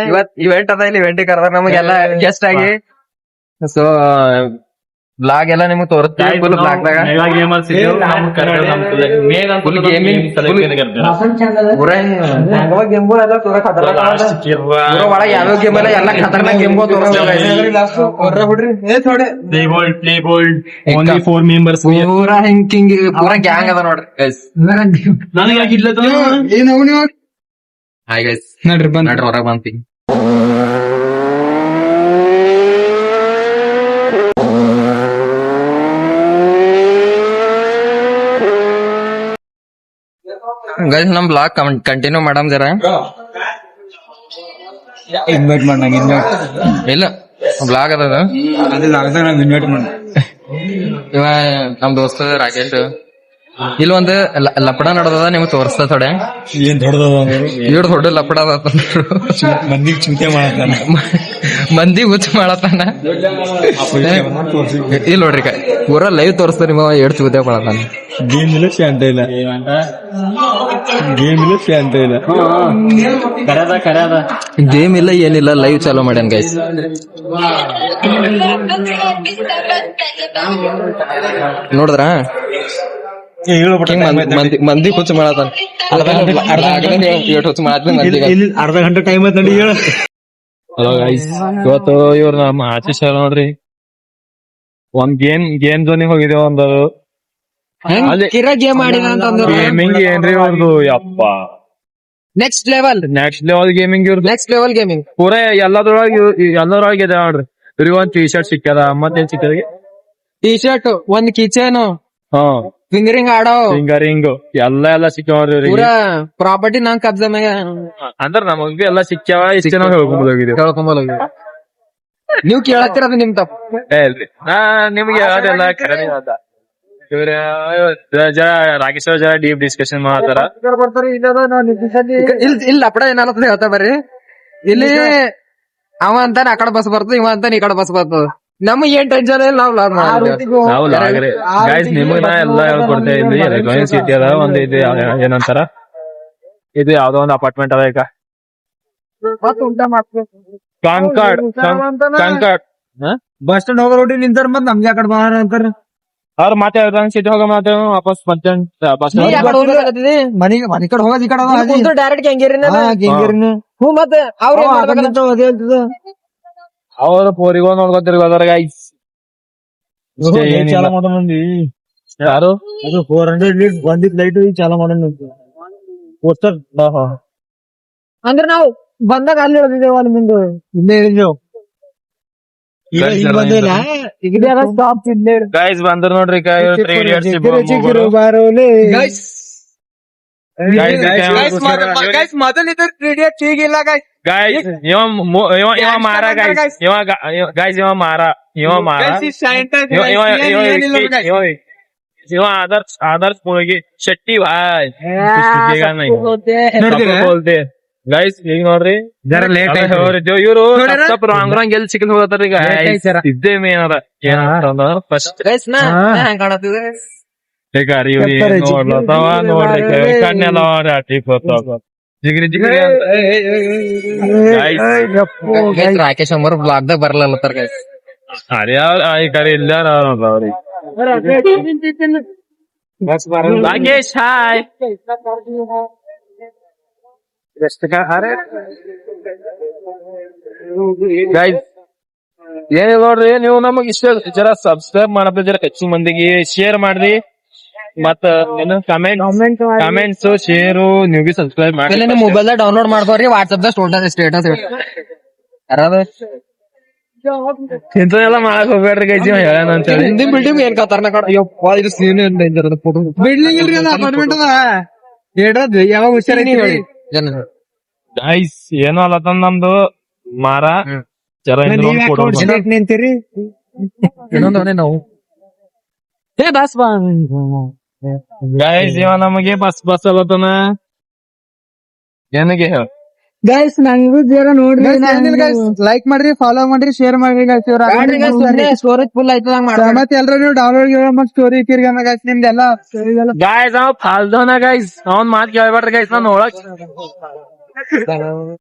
ಇವತ್ ಇವೆಂಟ್ ಅದ ಇಲ್ಲಿ ಇವೆಂಟ್ ಕರೆದ ನಮಗೆಲ್ಲ ಗೆಸ್ಟ್ ಆಗಿ ಸೊ ಬ್ಲಾಗ್ ಎಲ್ಲ ನಿಮ್ಗೆ ತೋರಿಸ್ತೀವಿ ಫುಲ್ ಬ್ಲಾಗ್ದಾಗ ಒಳಗೆ ಯಾವ್ಯಾವ ಗೇಮ್ ಎಲ್ಲ ಎಲ್ಲ ಖತರ್ನಾಕ್ ಗೇಮ್ಗಳು ಪೂರಾ ಹಿಂಗ್ ಪೂರಾ ಗ್ಯಾಂಗ್ ಅದ ನೋಡ್ರಿ ಹಾಯ್ ಗೈಸ್ ನಡ್ರಿ ಹೊರಗೆ ಬಂತೀವಿ ಗೈಸ್ ನಮ್ ಬ್ಲಾಗ್ ಕಂಟಿನ್ಯೂ ಮಾಡಮ್ ಜರ ಇನ್ವೈಟ್ ಮಾಡಿ ಇಲ್ಲ ಬ್ಲಾಗ್ ಅದ ಇನ್ವೈಟ್ ಮಾಡಿ ಇವ ನಮ್ ದೋಸ್ತ ರಾಕೇಶ್ ಇಲ್ಲಿ ಒಂದು ಲಪಡ ನಡ್ದದ ನಿಮ್ಗೆ ತೋರಿಸ್ತಾ ಥೋಡೆ ಏನ್ ದೊಡ್ಡದ ಇವ್ರು ದೊಡ್ಡ ಲಪಡ ಅದ ಮಂದಿಗೆ ಚಿಂತೆ ಮಾಡತ್ತಾನ ಮಂದಿ ಹುಚ್ಚ ಮಾಡತ್ತಾನ ಇಲ್ಲಿ ನೋಡ್ರಿ ಪೂರಾ ಲೈವ್ ತೋರಿಸ್ತಾರ ನಿಮ್ಮ ಎರಡು ಚೂತೆ ಮಾಡತ್ತಾನ ಗೇಮ್ ಇಲ್ಲ ಫ್ಯಾಂಟ ಇಲ್ಲ ಗೇಮ್ ಇಲ್ಲ ಫ್ಯಾಂಟ ಇಲ್ಲ ಗೇಮ್ ಇಲ್ಲ ಏನಿಲ್ಲ ಲೈವ್ ಚಾಲೂ ಮಾಡ್ಯಾನ ಗೈಸ್ ನೋಡಿದ್ರ ಮಂದಿ ಹುಚ್ಚ ಮಾಡತ್ತಾನ ಹುಚ್ಚ ಮಾಡತ್ತೀನಿ ಅರ್ಧ ಗಂಟೆ ಟೈಮ್ ಆಯ್ತು ನೋಡಿ ಹೇಳ ಹಲೋ ಗೈಸ್ ಇವತ್ತು ಇವ್ರು ನಮ್ಮ ಆಶೀಶ್ ನೋಡ್ರಿ ಒಂದ್ ಗೇಮ್ ಝೋನಿಗೆ ಹೋಗಿದ್ದೇವ ಒಂದು ಗೇಮಿಂಗ್ ಏನ್ರಿ ಅವ್ರದ್ದು ಯಪ್ಪ ನೆಕ್ಸ್ಟ್ ಲೆವೆಲ್ ಗೇಮಿಂಗ್ ಇವ್ರದ್ದು ನೆಕ್ಸ್ಟ್ ಲೆವೆಲ್ ಗೇಮಿಂಗ್ ಪೂರ ಎಲ್ಲದ್ರೊಳಗೆ ಇದೆ ನೋಡ್ರಿ ಇವ್ರಿಗೆ ಒಂದ್ ಟಿ ಶರ್ಟ್ ಸಿಕ್ಕದ ಮತ್ತೇನ್ ಸಿಕ್ಕದ ಟಿ ಶರ್ಟ್ ಒಂದ್ ಕಿಚನ್ ಹಾ ಫಿಂಗರಿಂಗ್ ಆಡೋ ಫಿಂಗರಿಂಗ್ ಎಲ್ಲ ಸಿಕ್ಕಾವ ನೋಡ್ರಿ ಪೂರಾ ಪ್ರಾಪರ್ಟಿ ನಾನ್ ಕಬ್ಜಾ ಮ್ಯಾಗ ಅಂದ್ರ ನಮಗ್ ಎಲ್ಲ ಸಿಕ್ಕಾವ ಇಷ್ಟ ನಾವ್ ಹೇಳ್ಕೊಂಬೋದಾಗಿದೆ ನೀವ್ ಕೇಳತ್ತಿರೋದು ನಿಮ್ ತಪ್ಪು ಇಲ್ರಿ ನಿಮ್ಗೆ ಅದೆಲ್ಲ ಕರೆ ಅದ ಇವ್ರ ಜರ ರಾಕೇಶ್ ಅವ್ರ ಜರ ಡೀಪ್ ಡಿಸ್ಕಷನ್ ಮಾಡ್ತಾರ ಇಲ್ಲ ಅಪಡ ಏನಾಗ್ತದೆ ಹೇಳ್ತಾ ಬರ್ರಿ ಇಲ್ಲಿ ಅವ ಅಂತಾನೆ ಆ ಕಡೆ ಬಸ್ ಬರ್ತದ ಇವ ಅಂತಾನೆ ಈ ಕಡೆ ಬಸ್ ಬರ್ತದ ನಮಗ್ ಏನ್ ಟೆನ್ಷನ್ ಇಲ್ಲ ನಾವು ಲಾಗ್ರಿ ಗೈಸ್ ನಿಮಗ್ ನಾ ಎಲ್ಲಾ ಹೇಳ್ಕೊಡ್ತೇವೆ ಇಲ್ಲಿ ಎಲೆಕ್ಟ್ರಾನಿಕ್ ಸಿಟಿ ಅದ ಒಂದ್ ಇದು ಏನಂತಾರ ಇದು ಯಾವ್ದೋ ಒಂದ್ ಅಪಾರ್ಟ್ಮೆಂಟ್ ಅದ ಈಗ ಕಾಂಕಾಡ್ ಬಸ್ ಸ್ಟ್ಯಾಂಡ್ ಹೋಗೋ ರೋಟಿ ನಿಂತಾರ ಮತ್ ನಮ್ಗೆ ಆ ಕಡೆ ಬಾರ ಅಂತಾರ ಅವ್ರ ಮಾತೆ ಎಲೆಕ್ಟ್ರಾನಿಕ್ ಸಿಟಿ ಹೋಗ ಮಾತೆ ವಾಪಸ್ ಬಸ್ ಮನಿ ಕಡೆ ಹೋಗೋದ್ ಈ ಕಡೆ ಡೈರೆಕ್ಟ್ ಹೆಂಗಿರಿನ ಹ್ಞೂ ಮತ್ತೆ ಅವ್ರ ಪೋರಿಗೋ ನೋಡ್ಕೊತಿರ್ಗೋದ್ರ ಗೈಸ್ ಚಾಲ ಮಾಡೋಣ ಯಾರು ಅದು 400 ಲೀಟ್ಸ್ ಬಂದಿದ್ ಲೈಟ್ ಚಾಲ ಮಾಡೋಣ ಪೋಸ್ಟರ್ ಅಂದ್ರೆ ನಾವು ಬಂದಾಗ ಅಲ್ಲಿ ಹೇಳಿದ್ದೇವ ಅಲ್ಲಿ ಮುಂದೆ ಹಿಂದೆ ಹೇಳಿದ್ದೇವು ಗೈಸ್ ಬಂದ್ರ ನೋಡ್ರಿ ಮೊದಲಿದ್ದ ಈಗಿಲ್ಲ ಗೈಸ್ ಇವ ಮಾರ ಗೈಸ್ ಇವ ಮಾರ ಇವ ಆದರ್ಶ್ ಹೋಗಿ ಶೆಟ್ಟಿ ಭಾಯ್ ಗೈಸ್ ಈಗ ನೋಡ್ರಿ ಜರ ಲೇಟ್ ಇವ್ರು ಸ್ವಲ್ಪ ರಾಂಗ್ ಎಲ್ಲಿ ಸಿಕ್ಕಲ್ ಹೋಗತ್ತಾರ ಈಗ ಇದ್ದೇ ಮೇನ್ ಅದ ಏನಂತ ಫಸ್ಟ್ ನೋಡ್ಲತ್ತವ ನೋಡ್ರಿ ಕಣ್ಣೆಲ್ಲ ಜಿಗ್ರಿ ಜಿಗ್ರಿ ರಾಕೇಶ್ ಅಮ್ಮರ್ ಬ್ಲಾಗ್ದಾಗ ಬರ್ಲತ್ತಾರ ಗೈಸ್ ಅರೆ ಈ ಕಡೆ ಇಲ್ಲ ಅವ್ರಿಗೆ ರಾಕೇಶ್ ಹಾಯ್ ಗೈಸ್ ಏನಿಲ್ಲ ನೋಡ್ರಿ ನೀವು ನಮಗ್ ಇಷ್ಟ ಜರ ಸಬ್ಸ್ಕ್ರೈಬ್ ಮಾಡಪ್ಪ ಜರ ಹೆಚ್ಚು ಮಂದಿಗೆ ಶೇರ್ ಮಾಡ್ರಿ ಮತ್ತ ಏನು ಕಮೆಂಟ್ಸ್ ಶೇರು ನೀವು ಬಿ ಸಬ್ಸ್ಕ್ರೈಬ್ ಮಾಡಿ ಮೊಬೈಲ್ ಡೌನ್ಲೋಡ್ ಮಾಡ್ಕೋರಿ ವಾಟ್ಸ್ಆಪ್ ದಾಗ ಸ್ಟೇಟಸ್ ಯಾರಾದ ಇಂಥದೆಲ್ಲ ಮಾಡಕ್ ಹೋಗ್ಬೇಡ್ರಿ ಗೈಸ್ ಹೇಳೋಣ ಅಂತ ಹೇಳಿ ಹಿಂದಿನ ಬಿಲ್ಡಿಂಗ್ ಏನ್ ಕತಾರ್ನಾಕ ಇದು ಸೀನ್ ಬಿಲ್ಡಿಂಗ್ ಇಲ್ರಿ ಅದ ಅಪಾರ್ಟ್ಮೆಂಟ್ ಅದ ಯಾವಾಗ ಹುಷಾರಿ ಗೈಸ್ ಏನೋ ಅಲ್ಲತ್ತ ನಮ್ದು ಮಾರ ಜರ ನಿಂತೀರಿ ಇನ್ನೊಂದವನೇ ನಾವು ಬಸ್ ಗೈಸ್ ಇವ ನಮಗೆ ಬಸ್ ಅಲ್ಲತನ ಏನಿಗೆ ಹೇಳ ಗೈಸ್ ನಂಗೂ ಜರ ನೋಡ್ರಿ ಲೈಕ್ ಮಾಡ್ರಿ ಫಾಲೋ ಮಾಡ್ರಿ ಶೇರ್ ಮಾಡ್ರಿ ಸ್ಟೋರೇಜ್ ಫುಲ್ ಆಯ್ತದ ಮತ್ತೆ ಎಲ್ರು ನೀವು ಡೌನ್ಲೋಡ್ ಮಾಡಿ ಸ್ಟೋರಿ ಇಕ್ಕಿರಿ ಗೈಸ್ ನಿಮ್ದೆಲ್ಲ ಗಾಯ್ಸ್ ಅವ್ ಫಾಲ್ದೋನ ಗೈಸ್ ಅವ್ನ್ ಮಾತ್ ಕೇಳ್ಬೇಡ್ರಿ ಗೈಸ್ ನಾನ್ ನೋಡಕ್